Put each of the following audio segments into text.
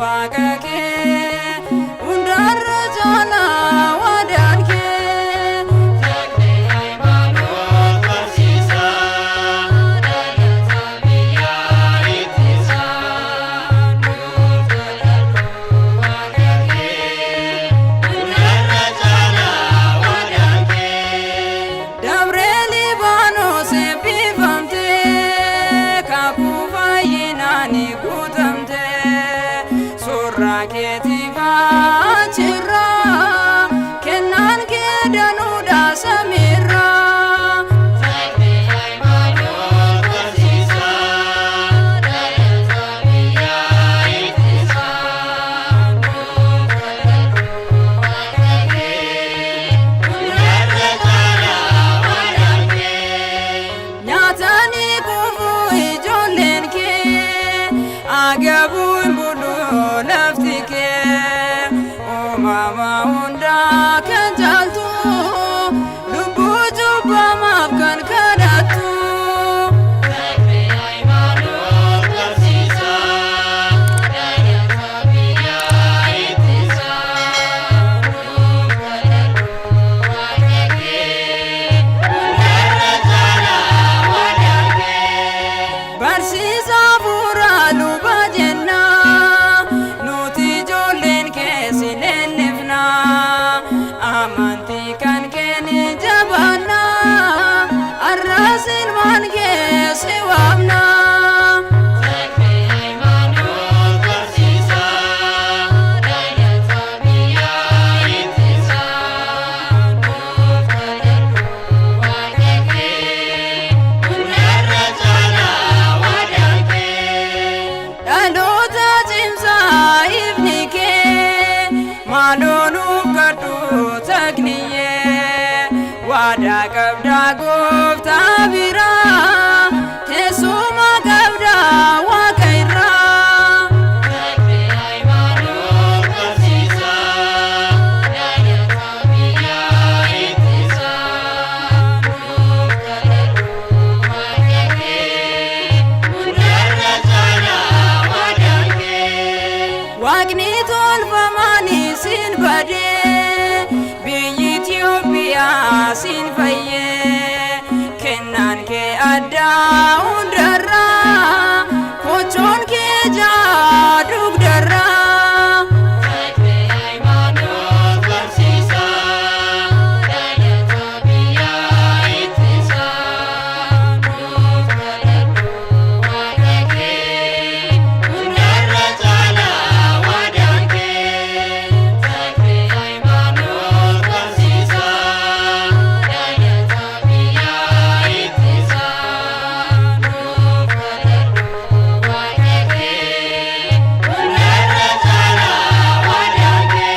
waaqake hundarra jala wadaanke Takne haymaanot barsiisa dhalata biyyaa ittisa nuuf kadhadhu waaqake hundarra jala wadaanke Dabre Libaanos eebbifamte kakuu fayyinaani guutamte surraa keetiif achirra kennaan kee danuudha samiirra Takne haymaanot barsiisa dhalata biyyaa ittisa nuuf kadhadhu waaqake hundarra jala wadaanke Nyaatanii gufuu ijoolleen kee agabuun buluu lafti kee uumama hundaa kan jaaltu lubbuu cubbamaaf kan kadhattu Takne haymaanot barsiisa dhalata biyyaa ittisa nuuf kadhadhu waaqake hundarra jala wadaanke Barsiisa fuuraa luba jenna nuti ijoolleen kee si leellifna amantii kan kee ni jabaanna arras ilmaan kee si waamna Takne haymaanot barsiisa dhalata biyyaa ittisa nuuf kadhadhu waaqake hundarra jala wadaanke Dhaloota cimsaa ifni kee maaloo nuuf kadhu takniyyee waadaa qabdaa gooftaa biraa teessuma qabdaa waaqa irraa Takne haymaanot barsiisa dhalata biyyaa ittisa nuuf kadhadhu waaqake hundarra jala wadaanke Waaqni tolfamaanii siin badee biyyi Itoophiyaa siin fayyee kennaan kee addaa hundarra kochoon kee jaa dugdarra Takne haymaanot barsiisa dhalata biyyaa ittisa nuuf kadhadhu waaqake hundarra jala wadaanke Takne haymaanot barsiisa dhalata biyyaa ittisa nuuf kadhadhu waaqake hundarra jala wadaanke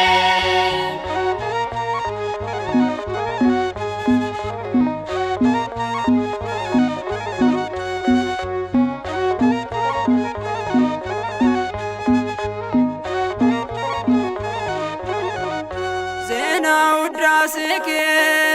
Zeenaa uddaasee kee